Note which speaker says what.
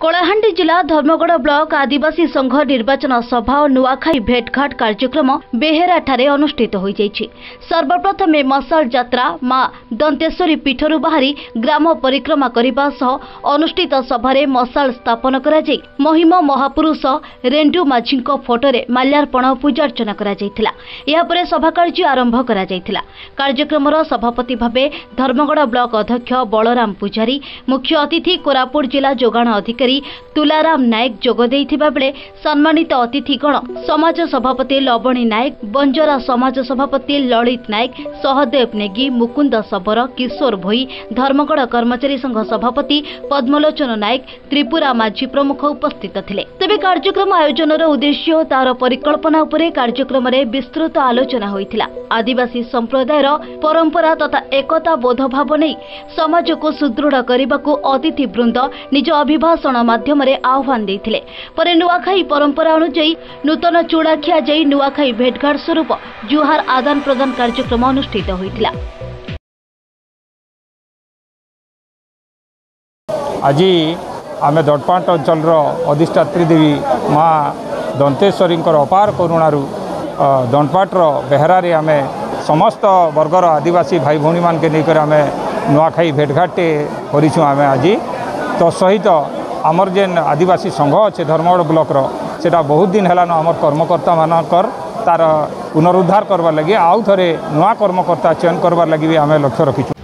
Speaker 1: कलाहांडी जिला धर्मगढ़ ब्लॉक आदिवासी संघ निर्वाचन सभा और नुआखाई भेटघाट कार्यक्रम बेहेरा ठारे अनुष्ठित हो जाइछि। सर्वप्रथम मशाल यात्रा मां दंतेश्वरी पीठरू बाहरी ग्राम परिक्रमा करने सह अनुष्ठित सभारे मशाल स्थापन करा जाई महिम महापुरुष रेंडु माझी फोटोरे माल्यार्पण और पूजार्चना करा जाइथिला। या परे सभा कार्य आरंभ करा जाइथिला। कार्यक्रमर सभापति भावे धर्मगढ़ ब्लॉक अध्यक्ष बलराम पुजारी, मुख्य अतिथि कोरापुट जिला जोगाण अधिकारी तुलाराम नायक जोग देइथिबा बेले सम्मानित अतिथिगण समाज सभापति लवणी नायक, बंजरा समाज सभापति ललित नायक, सहदेव नेगी, मुकुंद सबर, किशोर भोई, धर्मगढ़ कर्मचारी संघ सभापति पद्मलोचन नायक, त्रिपुरा माझी प्रमुख उपस्थित थिले। तेबे कार्यक्रम आयोजनर उद्देश्य और तार परिकल्पना उपरे कार्यक्रम रे विस्तृत आलोचना होइथिला। आदिवासी संप्रदायर परंपरा तथा एकता बोध भाव नै समाज को सुदृढ़ करने अतिथि वृंद निज अभिभाषण माध्यम आह्वान देथिले। परे नुआखाई परंपरा अनुसार नूतन चूड़ा खिया जाई नुआखाई भेटघाट स्वरूप जुहार आदान प्रदान कार्यक्रम अनुष्ठित होइथिला।
Speaker 2: आज आमे दडपाट अंचल अधिष्ठात्री देवी माँ दंतेश्वरी अपार करुणारू दंडपाटर बेहरारे आमे समस्त वर्गर आदिवासी भाई भौणी मान के लेकर आमे नुआखाई भेटघाटे करिछु। आमे आज तो सहित आमर जेन आदिवासी संघ अच्छे धर्मगढ़ ब्लॉक सेटा बहुत दिन है आमर कर्मकर्ता मानकर तार पुनरुद्धार करवार लगी आउ थे नुआ कर्मकर्ता चयन करवार लगी भी आमे लक्ष्य रखीछु।